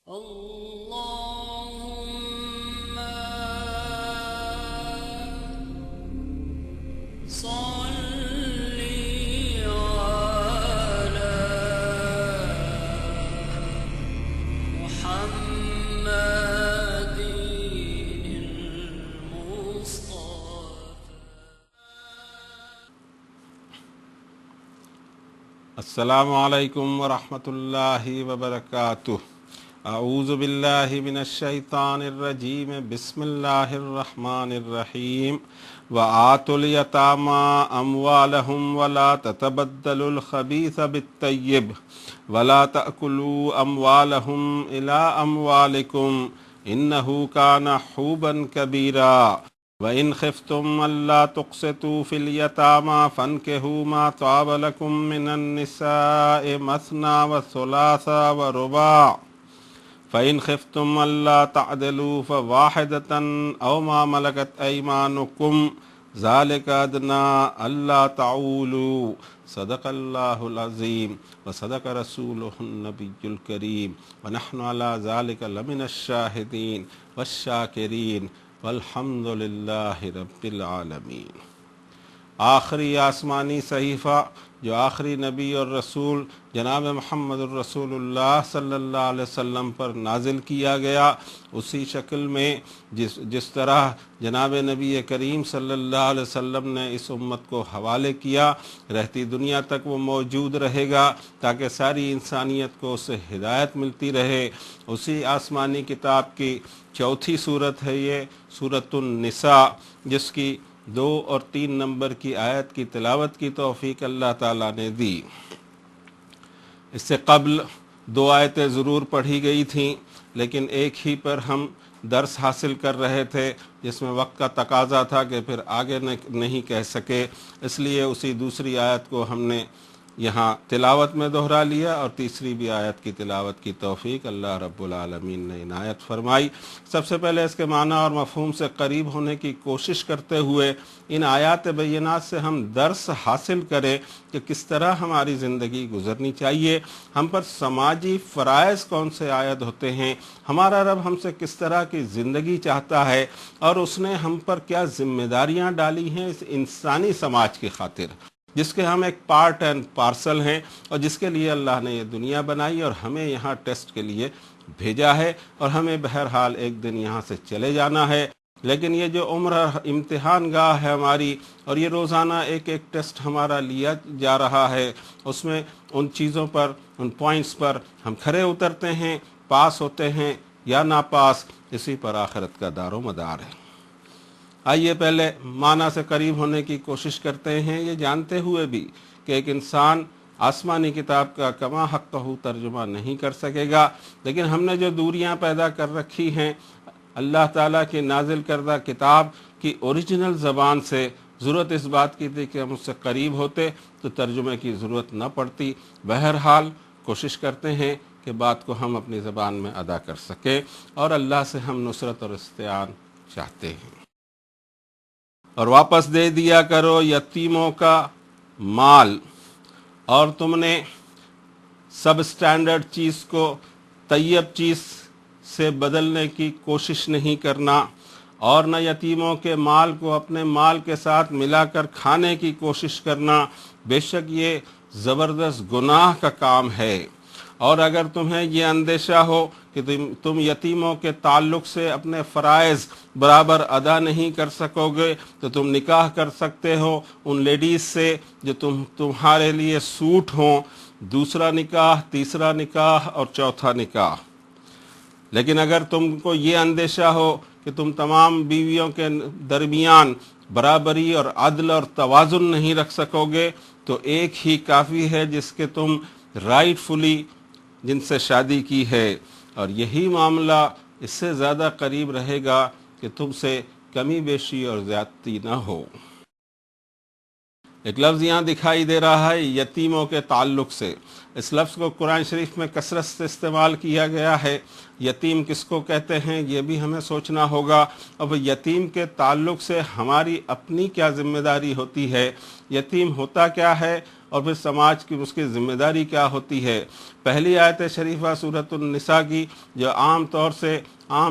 اللهم صل على محمد المصطفى. السلام علیکم ورحمۃ اللہ وبرکاتہ۔ اعوذ باللہ من الشیطان الرجیم، بسم اللہ الرحمن الرحیم۔ وآتوا الیتامی اموالہم ولا تتبدلوا الخبیث بالطیب ولا تأکلوا اموالہم الی اموالکم انہ کان حوبا کبیرا۔ وَإِنْ خِفْتُمْ أَلَّا تُقْسِطُوا فِي الْيَتَامَى فَانكِحُوا مَا طَابَ لَكُم مِّنَ النِّسَاءِ مَثْنَىٰ وَثُلَاثَ وَرُبَاعَ فَإِنْ خِفْتُمْ أَلَّا تَعْدِلُوا فَوَاحِدَةً أَوْ مَا مَلَكَتْ أَيْمَانُكُمْ ذَلِكَ أَدْنَىٰ أَلَّا تَعُولُوا۔ صدق اللہ العظیم وصدق رسولہ النبی الکریم ونحن علی ذلک لمن الشاہدین والشاکرین والحمد للہ رب العالمین۔ آخری آسمانی صحیفہ جو آخری نبی اور رسول جناب محمد الرسول اللہ صلی اللہ علیہ وسلم پر نازل کیا گیا، اسی شکل میں جس طرح جناب نبی کریم صلی اللہ علیہ وسلم نے اس امت کو حوالے کیا، رہتی دنیا تک وہ موجود رہے گا تاکہ ساری انسانیت کو اس سے ہدایت ملتی رہے۔ اسی آسمانی کتاب کی چوتھی صورت ہے یہ سورۃ النساء، جس کی 2 اور 3 نمبر کی آیت کی تلاوت کی توفیق اللہ تعالیٰ نے دی۔ اس سے قبل 2 آیتیں ضرور پڑھی گئی تھیں، لیکن ایک ہی پر ہم درس حاصل کر رہے تھے، جس میں وقت کا تقاضا تھا کہ پھر آگے نہیں کہہ سکے، اس لیے اسی دوسری آیت کو ہم نے یہاں تلاوت میں دہرا لیا، اور تیسری بھی آیت کی تلاوت کی توفیق اللہ رب العالمین نے عنایت فرمائی۔ سب سے پہلے اس کے معنی اور مفہوم سے قریب ہونے کی کوشش کرتے ہوئے ان آیات بینات سے ہم درس حاصل کریں کہ کس طرح ہماری زندگی گزرنی چاہیے، ہم پر سماجی فرائض کون سے عائد ہوتے ہیں، ہمارا رب ہم سے کس طرح کی زندگی چاہتا ہے، اور اس نے ہم پر کیا ذمہ داریاں ڈالی ہیں اس انسانی سماج کی خاطر، جس کے ہم ایک پارٹ اینڈ پارسل ہیں، اور جس کے لیے اللہ نے یہ دنیا بنائی اور ہمیں یہاں ٹیسٹ کے لیے بھیجا ہے، اور ہمیں بہرحال ایک دن یہاں سے چلے جانا ہے۔ لیکن یہ جو عمر امتحان گاہ ہے ہماری، اور یہ روزانہ ایک ایک ٹیسٹ ہمارا لیا جا رہا ہے، اس میں ان چیزوں پر، ان پوائنٹس پر ہم کھرے اترتے ہیں، پاس ہوتے ہیں یا ناپاس، اسی پر آخرت کا دار و مدار ہے۔ آئیے پہلے معنی سے قریب ہونے کی کوشش کرتے ہیں، یہ جانتے ہوئے بھی کہ ایک انسان آسمانی کتاب کا کما حقہ ترجمہ نہیں کر سکے گا، لیکن ہم نے جو دوریاں پیدا کر رکھی ہیں اللہ تعالیٰ کی نازل کردہ کتاب کی اوریجنل زبان سے، ضرورت اس بات کی تھی کہ ہم اس سے قریب ہوتے تو ترجمے کی ضرورت نہ پڑتی۔ بہرحال کوشش کرتے ہیں کہ بات کو ہم اپنی زبان میں ادا کر سکیں، اور اللہ سے ہم نصرت اور استعان چاہتے ہیں۔ اور واپس دے دیا کرو یتیموں کا مال، اور تم نے سب سٹینڈرڈ چیز کو طیب چیز سے بدلنے کی کوشش نہیں کرنا، اور نہ یتیموں کے مال کو اپنے مال کے ساتھ ملا کر کھانے کی کوشش کرنا، بے شک یہ زبردست گناہ کا کام ہے۔ اور اگر تمہیں یہ اندیشہ ہو کہ تم یتیموں کے تعلق سے اپنے فرائض برابر ادا نہیں کر سکو گے، تو تم نکاح کر سکتے ہو ان لیڈیز سے جو تمہارے لیے سوٹ ہوں، دوسرا نکاح، تیسرا نکاح اور چوتھا نکاح۔ لیکن اگر تم کو یہ اندیشہ ہو کہ تم تمام بیویوں کے درمیان برابری اور عدل اور توازن نہیں رکھ سکو گے، تو ایک ہی کافی ہے جس کے تم رائٹ فلی جن سے شادی کی ہے، اور یہی معاملہ اس سے زیادہ قریب رہے گا کہ تم سے کمی بیشی اور زیادتی نہ ہو۔ ایک لفظ یہاں دکھائی دے رہا ہے یتیموں کے تعلق سے، اس لفظ کو قرآن شریف میں کثرت سے استعمال کیا گیا ہے۔ یتیم کس کو کہتے ہیں یہ بھی ہمیں سوچنا ہوگا، اب یتیم کے تعلق سے ہماری اپنی کیا ذمہ داری ہوتی ہے، یتیم ہوتا کیا ہے اور پھر سماج کی اس کی ذمہ داری کیا ہوتی ہے۔ پہلی آیت شریفہ سورۃ النساء کی جو عام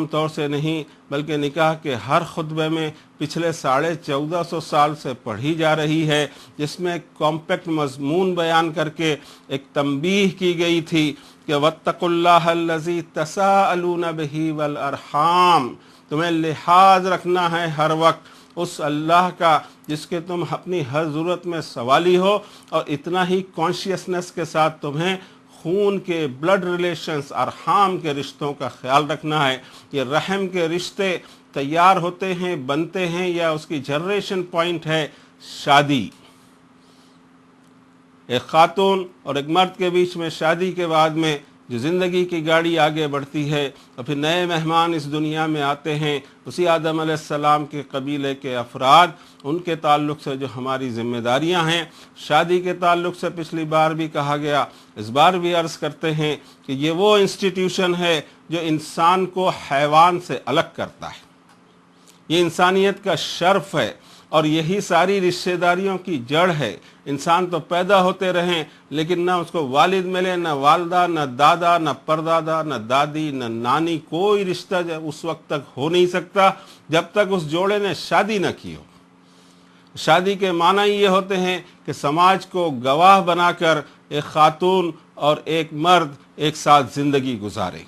طور سے نہیں بلکہ نکاح کے ہر خطبے میں پچھلے 1450 سال سے پڑھی جا رہی ہے، جس میں ایک کمپیکٹ مضمون بیان کر کے ایک تنبیہ کی گئی تھی کہ واتقوا اللہ الذی تساءلون بہ والارحام، تمہیں لحاظ رکھنا ہے ہر وقت اس اللہ کا جس کے تم اپنی ہر ضرورت میں سوالی ہو، اور اتنا ہی کانشیسنس کے ساتھ تمہیں خون کے بلڈ ریلیشنز، ارحام کے رشتوں کا خیال رکھنا ہے۔ یہ رحم کے رشتے تیار ہوتے ہیں، بنتے ہیں، یا اس کی جنریشن پوائنٹ ہے شادی۔ ایک خاتون اور ایک مرد کے بیچ میں شادی کے بعد میں جو زندگی کی گاڑی آگے بڑھتی ہے، اور پھر نئے مہمان اس دنیا میں آتے ہیں، اسی آدم علیہ السلام کے قبیلے کے افراد، ان کے تعلق سے جو ہماری ذمہ داریاں ہیں۔ شادی کے تعلق سے پچھلی بار بھی کہا گیا، اس بار بھی عرض کرتے ہیں کہ یہ وہ انسٹیٹیوشن ہے جو انسان کو حیوان سے الگ کرتا ہے، یہ انسانیت کا شرف ہے، اور یہی ساری رشتہ داریوں کی جڑ ہے۔ انسان تو پیدا ہوتے رہیں لیکن نہ اس کو والد ملے، نہ والدہ، نہ دادا، نہ پردادا، نہ دادی، نہ نانی، کوئی رشتہ اس وقت تک ہو نہیں سکتا جب تک اس جوڑے نے شادی نہ کی ہو۔ شادی کے معنی یہ ہوتے ہیں کہ سماج کو گواہ بنا کر ایک خاتون اور ایک مرد ایک ساتھ زندگی گزارے۔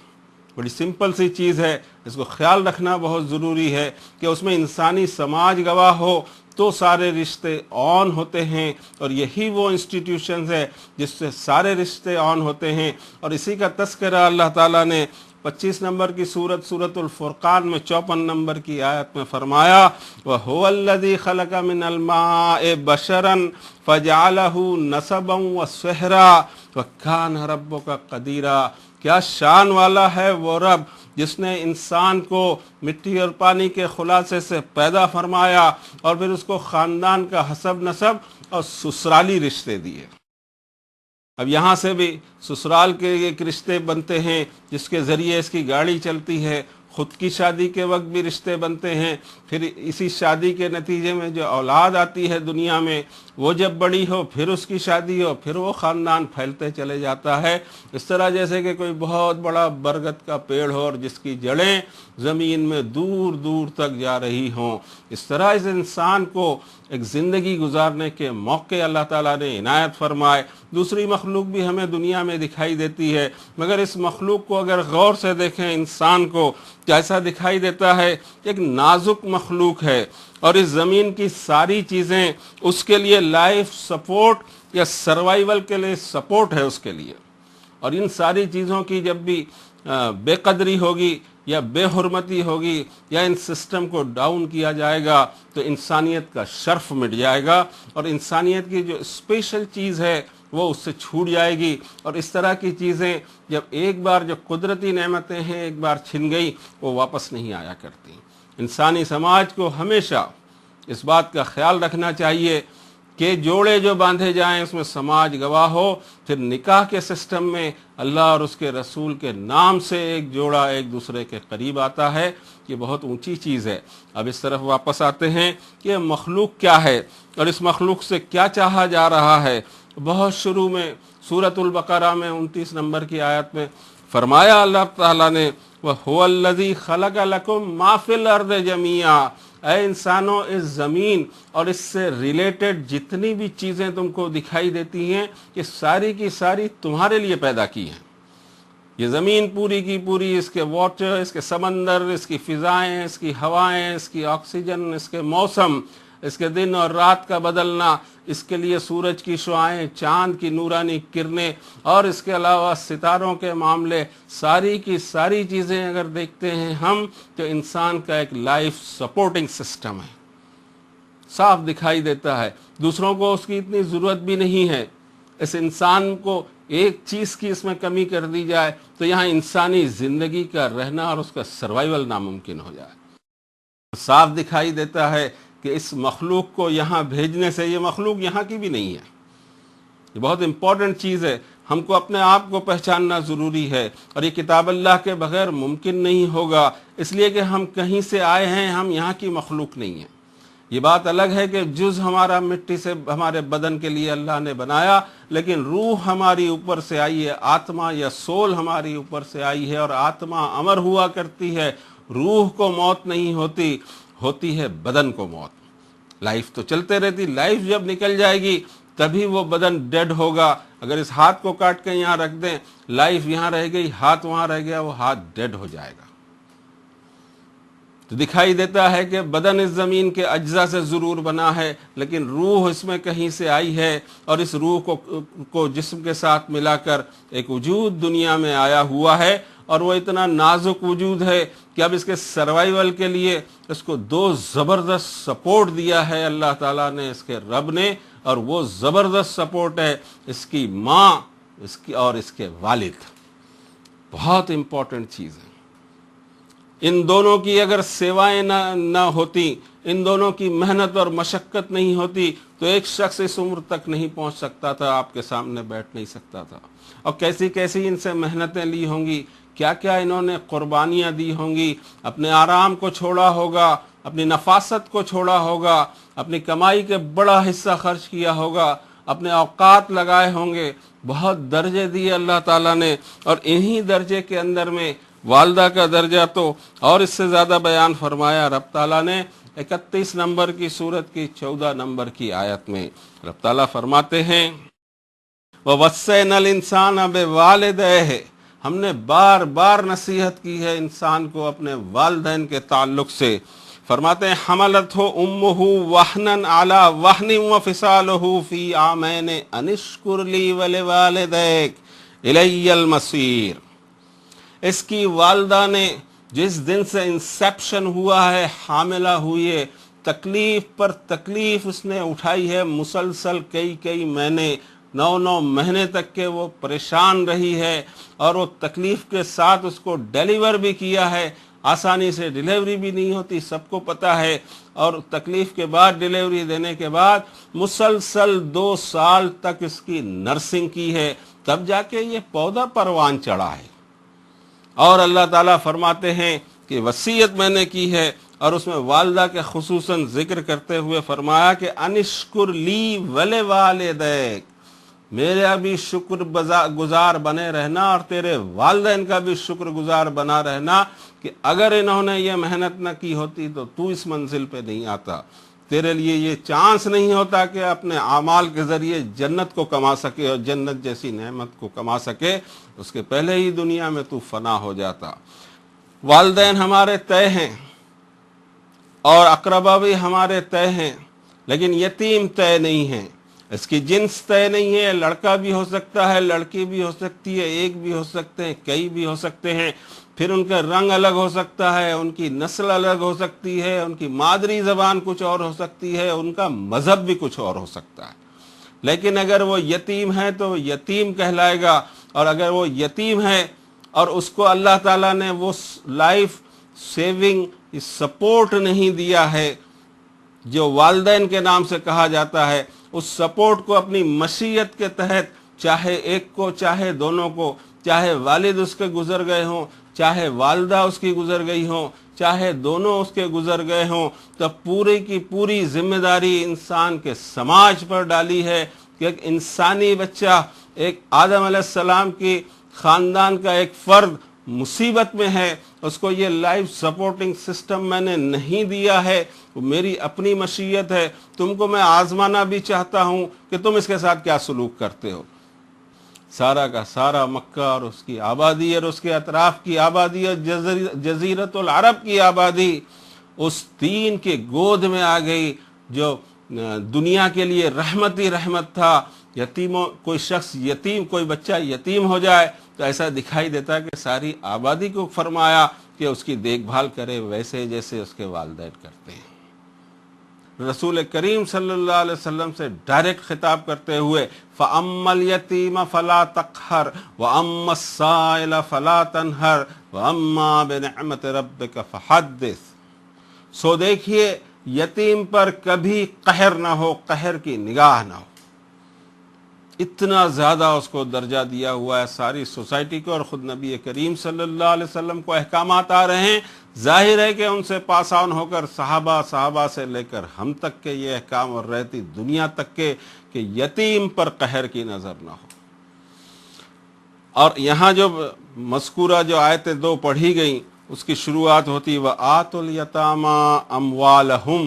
بڑی سمپل سی چیز ہے، اس کو خیال رکھنا بہت ضروری ہے کہ اس میں انسانی سماج گواہ ہو تو سارے رشتے آن ہوتے ہیں، اور یہی وہ انسٹیٹیوشنز ہے جس سے سارے رشتے آن ہوتے ہیں۔ اور اسی کا تذکرہ اللہ تعالیٰ نے 25 نمبر کی سورۃ الفرقان میں 54 نمبر کی آیت میں فرمایا، وَهُوَ الَّذِي خَلَقَ مِنَ الْمَاءِ بَشَرًا فَجَعَلَهُ نَسَبًا وَصِهْرًا وَكَانَ رَبُّكَ قَدِيرًا۔ کیا شان والا ہے وہ رب جس نے انسان کو مٹی اور پانی کے خلاصے سے پیدا فرمایا، اور پھر اس کو خاندان کا حسب نسب اور سسرالی رشتے دیے۔ اب یہاں سے بھی سسرال کے ایک رشتے بنتے ہیں جس کے ذریعے اس کی گاڑی چلتی ہے، خود کی شادی کے وقت بھی رشتے بنتے ہیں، پھر اسی شادی کے نتیجے میں جو اولاد آتی ہے دنیا میں، وہ جب بڑی ہو پھر اس کی شادی ہو، پھر وہ خاندان پھیلتے چلے جاتا ہے۔ اس طرح جیسے کہ کوئی بہت بڑا برگد کا پیڑ ہو اور جس کی جڑیں زمین میں دور دور تک جا رہی ہوں، اس طرح اس انسان کو ایک زندگی گزارنے کے موقع اللہ تعالیٰ نے عنایت فرمائے۔ دوسری مخلوق بھی ہمیں دنیا میں دکھائی دیتی ہے، مگر اس مخلوق کو اگر غور سے دیکھیں، انسان کو کیسا دکھائی دیتا ہے؟ ایک نازک مخلوق ہے، اور اس زمین کی ساری چیزیں اس کے لیے لائف سپورٹ یا سروائیول کے لیے سپورٹ ہے اس کے لیے، اور ان ساری چیزوں کی جب بھی بے قدری ہوگی یا بے حرمتی ہوگی یا ان سسٹم کو ڈاؤن کیا جائے گا تو انسانیت کا شرف مٹ جائے گا، اور انسانیت کی جو اسپیشل چیز ہے وہ اس سے چھوٹ جائے گی۔ اور اس طرح کی چیزیں جب ایک بار جو قدرتی نعمتیں ہیں ایک بار چھن گئی، وہ واپس نہیں آیا کرتی۔ انسانی سماج کو ہمیشہ اس بات کا خیال رکھنا چاہیے کہ جوڑے جو باندھے جائیں اس میں سماج گواہ ہو، پھر نکاح کے سسٹم میں اللہ اور اس کے رسول کے نام سے ایک جوڑا ایک دوسرے کے قریب آتا ہے۔ یہ بہت اونچی چیز ہے۔ اب اس طرف واپس آتے ہیں کہ یہ مخلوق کیا ہے اور اس مخلوق سے کیا چاہا جا رہا ہے۔ بہت شروع میں سورۃ البقرہ میں 29 نمبر کی آیت میں فرمایا اللہ تعالیٰ نے، وَهُوَ الَّذِي خَلَقَ لَكُم مَّا فِي الْأَرْضِ جَمِيعًا، اے انسانوں اس زمین اور اس سے ریلیٹڈ جتنی بھی چیزیں تم کو دکھائی دیتی ہیں یہ ساری کی ساری تمہارے لیے پیدا کی ہیں۔ یہ زمین پوری کی پوری، اس کے واٹر، اس کے سمندر، اس کی فضائیں، اس کی ہوائیں، اس کی آکسیجن، اس کے موسم، اس کے دن اور رات کا بدلنا، اس کے لیے سورج کی شعاعیں، چاند کی نورانی کرنیں، اور اس کے علاوہ ستاروں کے معاملے، ساری کی ساری چیزیں اگر دیکھتے ہیں ہم تو انسان کا ایک لائف سپورٹنگ سسٹم ہے، صاف دکھائی دیتا ہے۔ دوسروں کو اس کی اتنی ضرورت بھی نہیں ہے۔ اس انسان کو ایک چیز کی اس میں کمی کر دی جائے تو یہاں انسانی زندگی کا رہنا اور اس کا سروائیول ناممکن ہو جائے۔ صاف دکھائی دیتا ہے کہ اس مخلوق کو یہاں بھیجنے سے، یہ مخلوق یہاں کی بھی نہیں ہے، یہ بہت امپورٹنٹ چیز ہے۔ ہم کو اپنے آپ کو پہچاننا ضروری ہے، اور یہ کتاب اللہ کے بغیر ممکن نہیں ہوگا، اس لیے کہ ہم کہیں سے آئے ہیں، ہم یہاں کی مخلوق نہیں ہیں۔ یہ بات الگ ہے کہ جز ہمارا مٹی سے ہمارے بدن کے لیے اللہ نے بنایا، لیکن روح ہماری اوپر سے آئی ہے، آتما یا سول ہماری اوپر سے آئی ہے، اور آتما امر ہوا کرتی ہے۔ روح کو موت نہیں ہوتی، ہوتی ہے بدن کو موت۔ لائف تو چلتے رہتی، لائف جب نکل جائے گی تبھی وہ بدن ڈیڈ ہوگا۔ اگر اس ہاتھ کو کاٹ کے یہاں رکھ دیں، لائف یہاں رہ گئی، ہاتھ وہاں رہ گیا، وہ ہاتھ ڈیڈ ہو جائے گا۔ تو دکھائی دیتا ہے کہ بدن اس زمین کے اجزاء سے ضرور بنا ہے، لیکن روح اس میں کہیں سے آئی ہے، اور اس روح کو جسم کے ساتھ ملا کر ایک وجود دنیا میں آیا ہوا ہے، اور وہ اتنا نازک وجود ہے کہ اب اس کے سروائیول کے لیے اس کو دو زبردست سپورٹ دیا ہے اللہ تعالیٰ نے، اس کے رب نے، اور وہ زبردست سپورٹ ہے اس کی ماں، اس کی اور اس کے والد۔ بہت امپورٹنٹ چیز ہے۔ ان دونوں کی اگر سیوائیں نہ ہوتی، ان دونوں کی محنت اور مشقت نہیں ہوتی، تو ایک شخص اس عمر تک نہیں پہنچ سکتا تھا، آپ کے سامنے بیٹھ نہیں سکتا تھا۔ اور کیسی کیسی ان سے محنتیں لی ہوں گی، کیا کیا انہوں نے قربانیاں دی ہوں گی، اپنے آرام کو چھوڑا ہوگا، اپنی نفاست کو چھوڑا ہوگا، اپنی کمائی کے بڑا حصہ خرچ کیا ہوگا، اپنے اوقات لگائے ہوں گے، بہت درجے دیے اللہ تعالیٰ نے، اور انہی درجے کے اندر میں والدہ کا درجہ تو اور اس سے زیادہ بیان فرمایا رب تعالیٰ نے 31 نمبر کی سورت کی 14 نمبر کی آیت میں۔ رب تعالیٰ فرماتے ہیں وَوَصَّيْنَا الْإِنسَانَ بِوَالِدَيْهِ، ہم نے بار بار نصیحت کی ہے انسان کو اپنے والدین کے تعلق سے۔ فرماتے ہیں حملتہ امہ وہنا علی وہن وفصالہ فی عامین ان اشکر لی ولوالدیک الی المصیر۔ اس کی والدہ نے جس دن سے انسیپشن ہوا ہے، حاملہ ہوئی ہے، تکلیف پر تکلیف اس نے اٹھائی ہے، مسلسل کئی مہینے، 9 مہینے تک کے وہ پریشان رہی ہے، اور وہ تکلیف کے ساتھ اس کو ڈیلیور بھی کیا ہے۔ آسانی سے ڈیلیوری بھی نہیں ہوتی، سب کو پتہ ہے، اور تکلیف کے بعد ڈیلیوری دینے کے بعد مسلسل 2 سال تک اس کی نرسنگ کی ہے، تب جا کے یہ پودا پروان چڑھا ہے۔ اور اللہ تعالیٰ فرماتے ہیں کہ وصیت میں نے کی ہے، اور اس میں والدہ کے خصوصاً ذکر کرتے ہوئے فرمایا کہ انشکر لی ولوالدیک، میرا بھی شکر گزار بنے رہنا، اور تیرے والدین کا بھی شکر گزار بنا رہنا، کہ اگر انہوں نے یہ محنت نہ کی ہوتی تو تو اس منزل پہ نہیں آتا، تیرے لیے یہ چانس نہیں ہوتا کہ اپنے اعمال کے ذریعے جنت کو کما سکے، اور جنت جیسی نعمت کو کما سکے، اس کے پہلے ہی دنیا میں تو فنا ہو جاتا۔ والدین ہمارے طے ہیں، اور اقربا بھی ہمارے طے ہیں، لیکن یتیم طے نہیں ہیں، اس کی جنس طے نہیں ہے، لڑکا بھی ہو سکتا ہے، لڑکی بھی ہو سکتی ہے، ایک بھی ہو سکتے ہیں، کئی بھی ہو سکتے ہیں، پھر ان کا رنگ الگ ہو سکتا ہے، ان کی نسل الگ ہو سکتی ہے، ان کی مادری زبان کچھ اور ہو سکتی ہے، ان کا مذہب بھی کچھ اور ہو سکتا ہے، لیکن اگر وہ یتیم ہے تو وہ یتیم کہلائے گا۔ اور اگر وہ یتیم ہے اور اس کو اللہ تعالیٰ نے وہ لائف سیونگ سپورٹ نہیں دیا ہے جو والدین کے نام سے کہا جاتا ہے، اس سپورٹ کو اپنی مشیت کے تحت، چاہے ایک کو چاہے دونوں کو، چاہے والد اس کے گزر گئے ہوں، چاہے والدہ اس کی گزر گئی ہوں، چاہے دونوں اس کے گزر گئے ہوں، تو پوری کی پوری ذمہ داری انسان کے سماج پر ڈالی ہے کہ ایک انسانی بچہ، ایک آدم علیہ السلام کی خاندان کا ایک فرد مصیبت میں ہے، اس کو یہ لائف سپورٹنگ سسٹم میں نے نہیں دیا ہے، وہ میری اپنی مشیت ہے، تم کو میں آزمانا بھی چاہتا ہوں کہ تم اس کے ساتھ کیا سلوک کرتے ہو۔ سارا کا سارا مکہ اور اس کی آبادی اور اس کے اطراف کی آبادی اور جزیرت العرب کی آبادی اس دین کے گود میں آ گئی جو دنیا کے لیے رحمت ہی رحمت تھا۔ یتیموں، کوئی شخص یتیم، کوئی بچہ یتیم ہو جائے تو ایسا دکھائی دیتا ہے کہ ساری آبادی کو فرمایا کہ اس کی دیکھ بھال کرے ویسے جیسے اس کے والدین کرتے ہیں۔ رسول کریم صلی اللہ علیہ وسلم سے ڈائریکٹ خطاب کرتے ہوئے فَأَمَّا الْيَتِيمَ فَلَا تَقْهَرْ وَأَمَّا السَّائِلَ فَلَا تَنْهَرْ وَأَمَّا بِنِعْمَةِ رَبِّكَ فَحَدِّثْ۔ سو دیکھیے یتیم پر کبھی قہر نہ ہو، قہر کی نگاہ نہ ہو، اتنا زیادہ اس کو درجہ دیا ہوا ہے ساری سوسائٹی کو، اور خود نبی کریم صلی اللہ علیہ وسلم کو احکامات آ رہے ہیں ظاہر ہے کہ ان سے پاس آن ہو کر صحابہ سے لے کر ہم تک کے یہ احکام اور رہتی دنیا تک کے کہ یتیم پر قہر کی نظر نہ ہو۔ اور یہاں جو مذکورہ جو آیتیں 2 پڑھی گئیں اس کی شروعات ہوتی وَآتُوا الْيَتَامَىٰ أَمْوَالَهُمْ،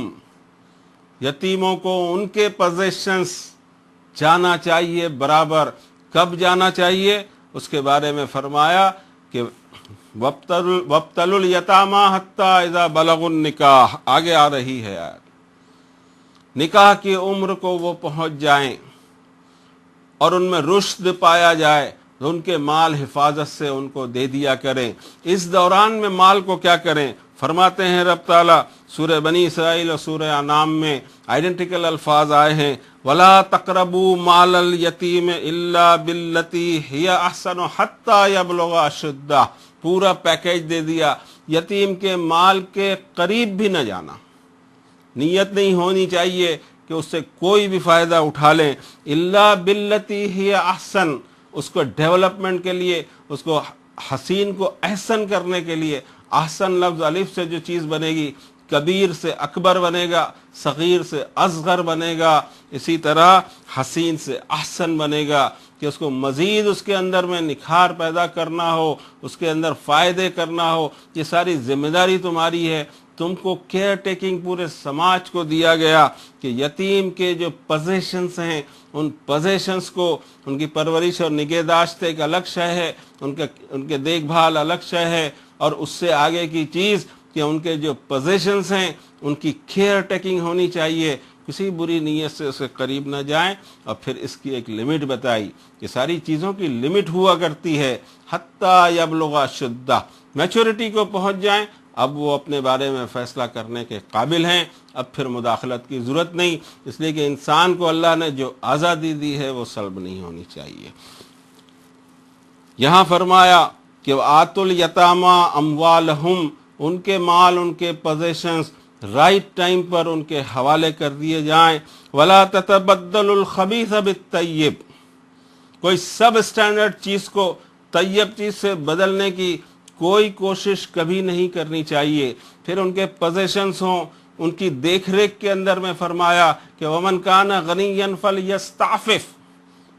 یتیموں کو ان کے پوزیشنز جانا چاہیے برابر۔ کب جانا چاہیے؟ اس کے بارے میں فرمایا کہ وَابْتَلُوا الْيَتَامَىٰ حَتَّىٰ إِذَا بَلَغُوا النِّكَاحَ، آگے آ رہی ہے آیت، نکاح کی عمر کو وہ پہنچ جائیں اور ان میں رشد پایا جائے تو ان کے مال حفاظت سے ان کو دے دیا کریں۔ اس دوران میں مال کو کیا کریں؟ فرماتے ہیں رب تعالیٰ سورہ بنی اسرائیل اور سورہ انعام میں آئیڈینٹیکل الفاظ آئے ہیں وَلَا تَقْرَبُوا مَالَ الْيَتِيمِ إِلَّا بِالَّتِي هِيَ أَحْسَنُ حَتَّىٰ يَبْلُغَ أَشُدَّهُ، پورا پیکیج دے دیا، یتیم کے مال کے قریب بھی نہ جانا، نیت نہیں ہونی چاہیے کہ اس سے کوئی بھی فائدہ اٹھا لیں، الا باللتی ہی احسن، اس کو ڈیولپمنٹ کے لیے، اس کو حسین کو احسن کرنے کے لیے۔ احسن لفظ الف سے جو چیز بنے گی کبیر سے اکبر بنے گا، صغیر سے اصغر بنے گا، اسی طرح حسین سے احسن بنے گا کہ اس کو مزید اس کے اندر میں نکھار پیدا کرنا ہو، اس کے اندر فائدے کرنا ہو۔ یہ ساری ذمہ داری تمہاری ہے، تم کو کیئر ٹیکنگ پورے سماج کو دیا گیا کہ یتیم کے جو پوزیشنز ہیں ان پوزیشنز کو، ان کی پرورش اور نگہداشت ایک الگ شے ہے، ان کے دیکھ بھال الگ شے ہے، اور اس سے آگے کی چیز کہ ان کے جو پوزیشنز ہیں ان کی کیئر ٹیکنگ ہونی چاہیے، کسی بری نیت سے اس کے قریب نہ جائیں۔ اور پھر اس کی ایک لمٹ بتائی کہ ساری چیزوں کی لمٹ ہوا کرتی ہے، حتیٰ یبلغ اشدہ، میچورٹی کو پہنچ جائیں، اب وہ اپنے بارے میں فیصلہ کرنے کے قابل ہیں، اب پھر مداخلت کی ضرورت نہیں، اس لیے کہ انسان کو اللہ نے جو آزادی دی ہے وہ سلب نہیں ہونی چاہیے۔ یہاں فرمایا کہ آتوا الیتامیٰ اموالہم، ان کے مال، ان کے پوزیشنز رائٹ ٹائم پر ان کے حوالے کر دیے جائیں۔ ولا تتبدلوا الخبیث بالطیب، کوئی سب اسٹینڈرڈ چیز کو طیب چیز سے بدلنے کی کوئی کوشش کبھی نہیں کرنی چاہیے۔ پھر ان کے پوزیشنز ہوں، ان کی دیکھ ریکھ کے اندر میں فرمایا کہ وَمَنْ كَانَ غَنِيًّا فَلْيَسْتَعْفِفْ،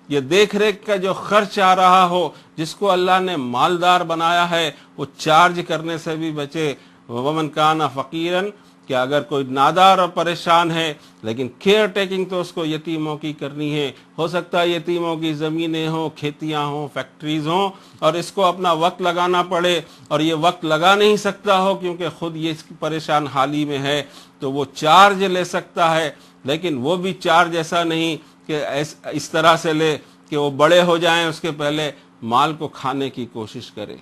یہ دیکھ ریکھ کا جو خرچ آ رہا ہو، جس کو اللہ نے مالدار بنایا ہے، وہ چارج کرنے سے بھی بچے۔ وَمَنْ كَانَ فَقِيرًا، کہ اگر کوئی نادار اور پریشان ہے لیکن کیئر ٹیکنگ تو اس کو یتیموں کی کرنی ہے۔ ہو سکتا ہے یتیموں کی زمینیں ہوں، کھیتیاں ہوں، فیکٹریز ہوں، اور اس کو اپنا وقت لگانا پڑے، اور یہ وقت لگا نہیں سکتا ہو کیونکہ خود یہ اس کی پریشان حالی میں ہے، تو وہ چارج لے سکتا ہے، لیکن وہ بھی چارج ایسا نہیں کہ اس طرح سے لے کہ وہ بڑے ہو جائیں اس کے پہلے مال کو کھانے کی کوشش کرے،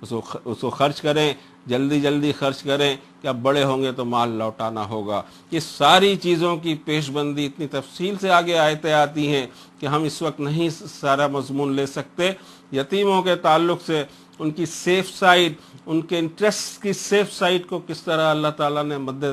اس کو خرچ کریں، جلدی خرچ کریں کہ اب بڑے ہوں گے تو مال لوٹانا ہوگا۔ یہ ساری چیزوں کی پیش بندی اتنی تفصیل سے آگے آیتیں آتی ہیں کہ ہم اس وقت نہیں سارا مضمون لے سکتے۔ یتیموں کے تعلق سے ان کی سیف سائڈ، ان کے انٹرسٹ کی سیف سائڈ کو کس طرح اللہ تعالیٰ نے مد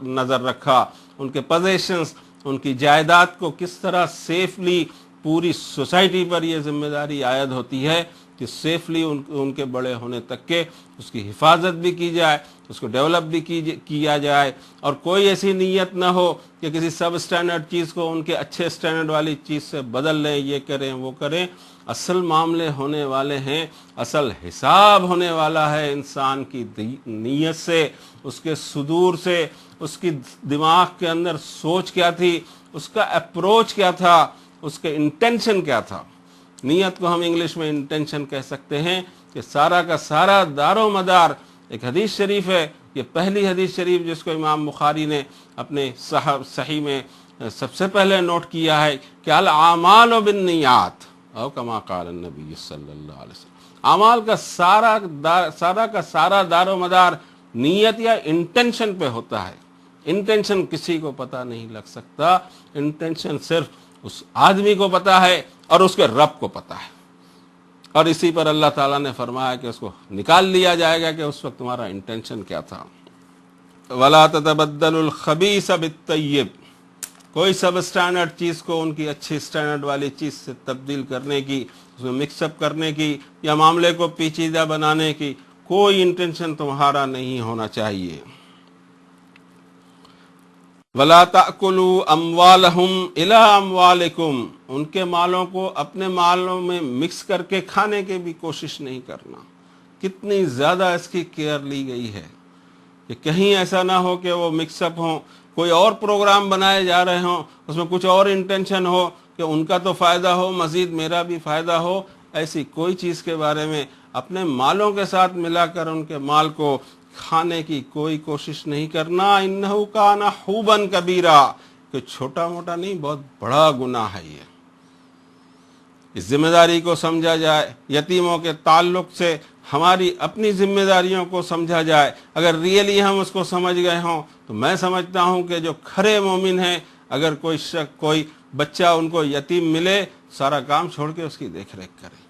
نظر رکھا، ان کے پوزیشنز، ان کی جائیداد کو کس طرح سیفلی پوری سوسائٹی پر یہ ذمہ داری عائد ہوتی ہے کہ سیفلی ان کے بڑے ہونے تک کے اس کی حفاظت بھی کی جائے، اس کو ڈیولپ بھی کیا جائے، اور کوئی ایسی نیت نہ ہو کہ کسی سب اسٹینڈرڈ چیز کو ان کے اچھے اسٹینڈرڈ والی چیز سے بدل لیں، یہ کریں وہ کریں۔ اصل معاملے ہونے والے ہیں، اصل حساب ہونے والا ہے انسان کی نیت سے، اس کے صدور سے، اس کی دماغ کے اندر سوچ کیا تھی، اس کا اپروچ کیا تھا، اس کے انٹینشن کیا تھا۔ نیت کو ہم انگلش میں انٹینشن کہہ سکتے ہیں کہ سارا کا سارا دار و مدار ایک حدیث شریف ہے، یہ پہلی حدیث شریف جس کو امام بخاری نے اپنے صحیح میں سب سے پہلے نوٹ کیا ہے کہ الاعمال بالنیات او کما قال النبی صلی اللہ علیہ وسلم، اعمال کا سارا دار و مدار نیت یا انٹینشن پہ ہوتا ہے۔ انٹینشن کسی کو پتہ نہیں لگ سکتا، انٹینشن صرف اس آدمی کو پتہ ہے اور اس کے رب کو پتہ ہے، اور اسی پر اللہ تعالیٰ نے فرمایا کہ اس کو نکال لیا جائے گا کہ اس وقت تمہارا انٹینشن کیا تھا۔ وَلَا تَتَبَدَّلُوا الْخَبِيثَ بِالطَّيِّبِ، کوئی سب اسٹینڈرڈ چیز کو ان کی اچھی اسٹینڈرڈ والی چیز سے تبدیل کرنے کی، اس میں مکس اپ کرنے کی یا معاملے کو پیچیدہ بنانے کی کوئی انٹینشن تمہارا نہیں ہونا چاہیے۔ وَلَا تَأْكُلُوا أَمْوَالَهُمْ إِلَىٰ أَمْوَالِكُمْ، ان کے مالوں کو اپنے مالوں میں مکس کر کے کھانے کی بھی کوشش نہیں کرنا۔ کتنی زیادہ اس کی کیئر لی گئی ہے کہ کہیں ایسا نہ ہو کہ وہ مکس اپ ہوں، کوئی اور پروگرام بنائے جا رہے ہوں، اس میں کچھ اور انٹینشن ہو کہ ان کا تو فائدہ ہو، مزید میرا بھی فائدہ ہو۔ ایسی کوئی چیز کے بارے میں اپنے مالوں کے ساتھ ملا کر ان کے مال کو کھانے کی کوئی کوشش نہیں کرنا۔ انہ کان حوبا کبیرا، کہ چھوٹا موٹا نہیں، بہت بڑا گناہ ہے یہ۔ اس ذمہ داری کو سمجھا جائے، یتیموں کے تعلق سے ہماری اپنی ذمہ داریوں کو سمجھا جائے۔ اگر ریئلی ہم اس کو سمجھ گئے ہوں تو میں سمجھتا ہوں کہ جو کھرے مومن ہیں، اگر کوئی بچہ ان کو یتیم ملے، سارا کام چھوڑ کے اس کی دیکھ ریکھ کرے۔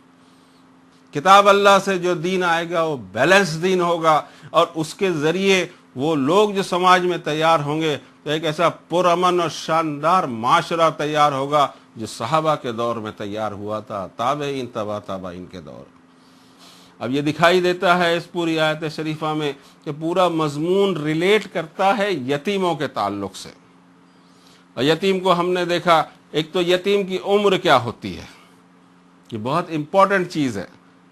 کتاب اللہ سے جو دین آئے گا وہ بیلنس دین ہوگا، اور اس کے ذریعے وہ لوگ جو سماج میں تیار ہوں گے تو ایک ایسا پرامن اور شاندار معاشرہ تیار ہوگا جو صحابہ کے دور میں تیار ہوا تھا، تابعین، تبع تابعین کے دور۔ اب یہ دکھائی دیتا ہے اس پوری آیت شریفہ میں کہ پورا مضمون ریلیٹ کرتا ہے یتیموں کے تعلق سے۔ اور یتیم کو ہم نے دیکھا، ایک تو یتیم کی عمر کیا ہوتی ہے، یہ بہت امپورٹنٹ چیز ہے۔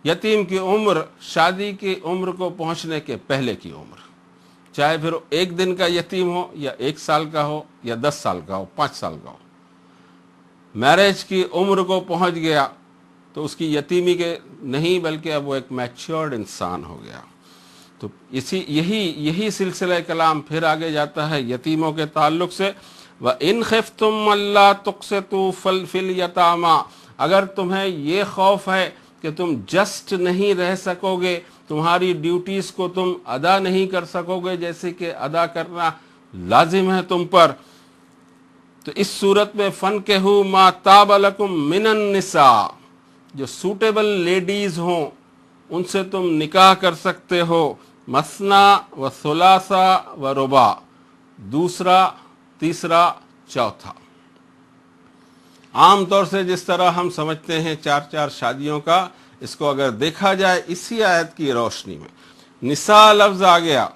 یتیم کی عمر شادی کی عمر کو پہنچنے کے پہلے کی عمر، چاہے پھر 1 دن کا یتیم ہو یا 1 سال کا ہو یا 10 سال کا ہو، 5 سال کا ہو، میرج کی عمر کو پہنچ گیا تو اس کی یتیمی کے نہیں، بلکہ اب وہ ایک میچورڈ انسان ہو گیا۔ تو یہی سلسلہ کلام پھر آگے جاتا ہے یتیموں کے تعلق سے۔ وَإِنْ خِفْتُمْ أَلَّا تُقْسِطُوا فِي الْيَتَامَىٰ، اگر تمہیں یہ خوف ہے کہ تم جسٹ نہیں رہ سکو گے، تمہاری ڈیوٹیز کو تم ادا نہیں کر سکو گے جیسے کہ ادا کرنا لازم ہے تم پر، تو اس صورت میں فَانْكِحُوا مَا طَابَ لَكُم مِّنَ النِّسَاءِ، جو سوٹیبل لیڈیز ہوں ان سے تم نکاح کر سکتے ہو، مثنا و ثلاثہ و رباع، 2، 3، 4۔ عام طور سے جس طرح ہم سمجھتے ہیں 4 شادیوں کا، اس کو اگر دیکھا جائے اسی آیت کی روشنی میں، نساء لفظ آ گیا،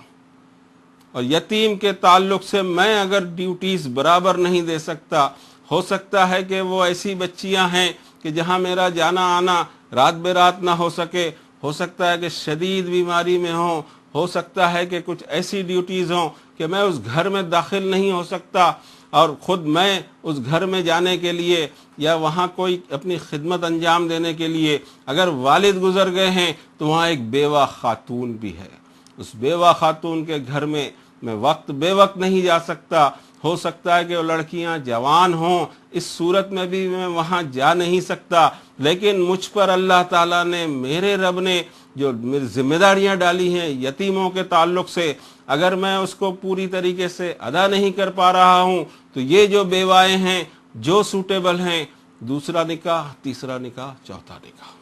اور یتیم کے تعلق سے میں اگر ڈیوٹیز برابر نہیں دے سکتا، ہو سکتا ہے کہ وہ ایسی بچیاں ہیں کہ جہاں میرا جانا آنا رات بے رات نہ ہو سکے، ہو سکتا ہے کہ شدید بیماری میں ہوں، ہو سکتا ہے کہ کچھ ایسی ڈیوٹیز ہوں کہ میں اس گھر میں داخل نہیں ہو سکتا، اور خود میں اس گھر میں جانے کے لیے یا وہاں کوئی اپنی خدمت انجام دینے کے لیے اگر والد گزر گئے ہیں تو وہاں ایک بیوہ خاتون بھی ہے، اس بیوہ خاتون کے گھر میں بے وقت نہیں جا سکتا، ہو سکتا ہے کہ وہ لڑکیاں جوان ہوں، اس صورت میں بھی میں وہاں جا نہیں سکتا، لیکن مجھ پر اللہ تعالیٰ نے، میرے رب نے جو میری ذمہ داریاں ڈالی ہیں یتیموں کے تعلق سے، اگر میں اس کو پوری طریقے سے ادا نہیں کر پا رہا ہوں تو یہ جو بیوائیں ہیں جو سوٹیبل ہیں، 2 نکاح، 3 نکاح، 4 نکاح۔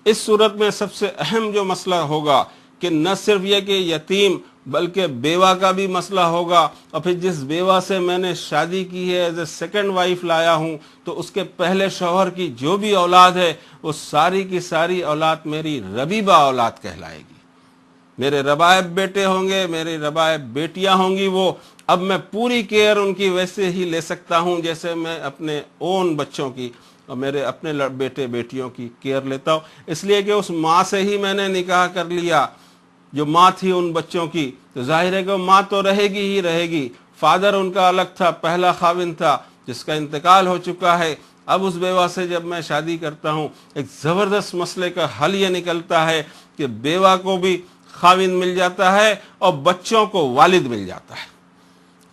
اس صورت میں سب سے اہم جو مسئلہ ہوگا کہ نہ صرف یہ کہ یتیم بلکہ بیوہ کا بھی مسئلہ ہوگا، اور پھر جس بیوہ سے میں نے شادی کی ہے ایز اے سیکنڈ وائف لایا ہوں تو اس کے پہلے شوہر کی جو بھی اولاد ہے وہ ساری کی ساری اولاد میری ربیبہ اولاد کہلائے گی، میرے ربائب بیٹے ہوں گے، میری ربائب بیٹیاں ہوں گی، وہ اب میں پوری کیئر ان کی ویسے ہی لے سکتا ہوں جیسے میں اپنے اون بچوں کی اور میرے اپنے بیٹے بیٹیوں کی کیئر لیتا ہوں، اس لیے کہ اس ماں سے ہی میں نے نکاح کر لیا جو ماں تھی ان بچوں کی، تو ظاہر ہے کہ ماں تو رہے گی ہی رہے گی۔ فادر ان کا الگ تھا، پہلا خاوند تھا جس کا انتقال ہو چکا ہے، اب اس بیوہ سے جب میں شادی کرتا ہوں ایک زبردست مسئلے کا حل یہ نکلتا ہے کہ بیوہ کو بھی خاوند مل جاتا ہے اور بچوں کو والد مل جاتا ہے۔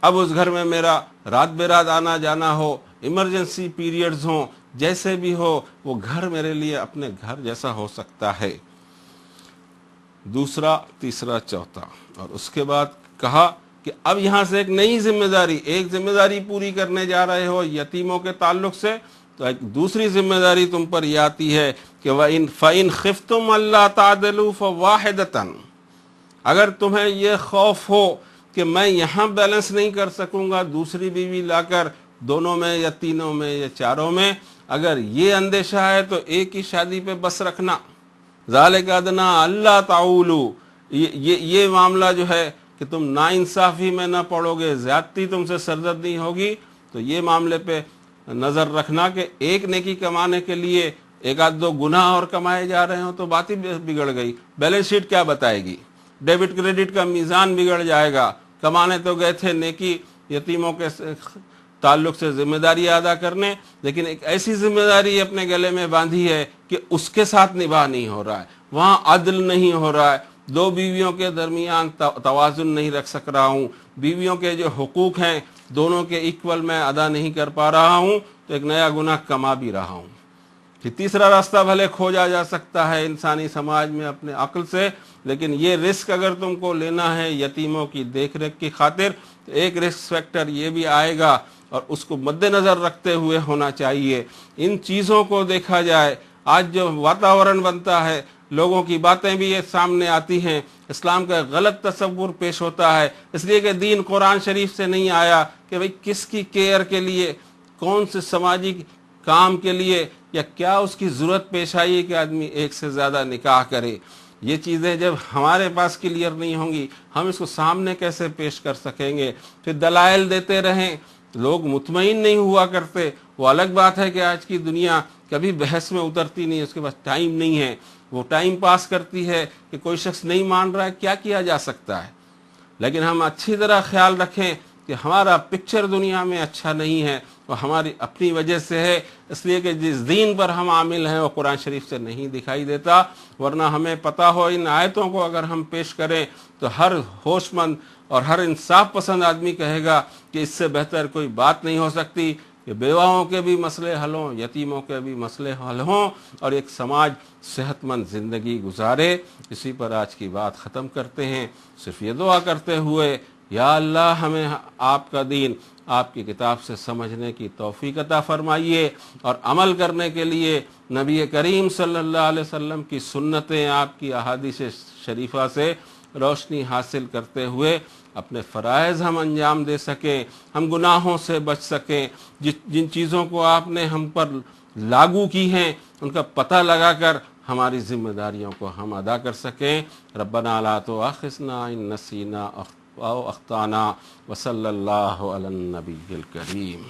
اب اس گھر میں میرا رات بے رات آنا جانا ہو، ایمرجنسی پیریڈز ہوں، جیسے بھی ہو، وہ گھر میرے لیے اپنے گھر جیسا ہو سکتا ہے۔ 2، 3، 4، اور اس کے بعد کہا کہ اب یہاں سے ایک نئی ذمہ داری، ایک ذمہ داری پوری کرنے جا رہے ہو یتیموں کے تعلق سے، تو ایک دوسری ذمہ داری تم پر یہ آتی ہے کہ فَإِنْ خِفْتُمْ أَلَّا تَعْدِلُوا فَوَاحِدَةً، اگر تمہیں یہ خوف ہو کہ میں یہاں بیلنس نہیں کر سکوں گا دوسری بیوی لا کر، دونوں میں یا تینوں میں یا چاروں میں، اگر یہ اندیشہ ہے تو ایک ہی شادی پہ بس رکھنا، ذالک ادنا اللہ تعولو، یہ معاملہ جو ہے کہ تم ناانصافی میں نہ پڑو گے، زیادتی تم سے سرزد نہیں ہوگی، تو یہ معاملے پہ نظر رکھنا کہ ایک نیکی کمانے کے لیے ایک آدھ دو گناہ اور کمائے جا رہے ہوں تو بات ہی بگڑ گئی، بیلنس شیٹ کیا بتائے گی، ڈیبٹ کریڈٹ کا میزان بگڑ جائے گا۔ کمانے تو گئے تھے نیکی، یتیموں کے تعلق سے ذمہ داری ادا کرنے، لیکن ایک ایسی ذمہ داری اپنے گلے میں باندھی ہے کہ اس کے ساتھ نباہ نہیں ہو رہا ہے، وہاں عدل نہیں ہو رہا ہے، دو بیویوں کے درمیان توازن نہیں رکھ سک رہا ہوں، بیویوں کے جو حقوق ہیں دونوں کے ایکول میں ادا نہیں کر پا رہا ہوں، تو ایک نیا گناہ کما بھی رہا ہوں۔ کہ تیسرا راستہ بھلے کھوجا جا سکتا ہے انسانی سماج میں اپنے عقل سے، لیکن یہ رسک اگر تم کو لینا ہے یتیموں کی دیکھ ریکھ کی خاطر، تو ایک رسک فیکٹر یہ بھی آئے گا اور اس کو مد نظر رکھتے ہوئے ہونا چاہیے۔ ان چیزوں کو دیکھا جائے، آج جو واتاورن بنتا ہے، لوگوں کی باتیں بھی یہ سامنے آتی ہیں، اسلام کا غلط تصور پیش ہوتا ہے، اس لیے کہ دین قرآن شریف سے نہیں آیا کہ بھئی کس کی کیئر کے لیے، کون سے سماجی کام کے لیے، یا کیا اس کی ضرورت پیش آئی کہ آدمی ایک سے زیادہ نکاح کرے۔ یہ چیزیں جب ہمارے پاس کلیئر نہیں ہوں گی، ہم اس کو سامنے کیسے پیش کر سکیں گے؟ پھر دلائل دیتے رہیں، لوگ مطمئن نہیں ہوا کرتے۔ وہ الگ بات ہے کہ آج کی دنیا کبھی بحث میں اترتی نہیں، اس کے پاس ٹائم نہیں ہے، وہ ٹائم پاس کرتی ہے کہ کوئی شخص نہیں مان رہا ہے، کیا کیا جا سکتا ہے۔ لیکن ہم اچھی طرح خیال رکھیں کہ ہمارا پکچر دنیا میں اچھا نہیں ہے، وہ ہماری اپنی وجہ سے ہے، اس لیے کہ جس دین پر ہم عامل ہیں وہ قرآن شریف سے نہیں دکھائی دیتا، ورنہ ہمیں پتہ ہو ان آیتوں کو اگر ہم پیش کریں تو ہر ہوش مند اور ہر انصاف پسند آدمی کہے گا کہ اس سے بہتر کوئی بات نہیں ہو سکتی کہ بیواؤں کے بھی مسئلے حل ہوں، یتیموں کے بھی مسئلے حل ہوں، اور ایک سماج صحت مند زندگی گزارے۔ اسی پر آج کی بات ختم کرتے ہیں، صرف یہ دعا کرتے ہوئے، یا اللہ ہمیں آپ کا دین، آپ کی کتاب سے سمجھنے کی توفیق عطا فرمائیے، اور عمل کرنے کے لیے نبی کریم صلی اللہ علیہ وسلم کی سنتیں، آپ کی احادیث شریفہ سے روشنی حاصل کرتے ہوئے اپنے فرائض ہم انجام دے سکیں، ہم گناہوں سے بچ سکیں، جن چیزوں کو آپ نے ہم پر لاگو کی ہیں ان کا پتہ لگا کر ہماری ذمہ داریوں کو ہم ادا کر سکیں۔ ربنا لا تؤاخذنا ان نسینا او اخطانا، وصلی اللہ علی النبی الکریم۔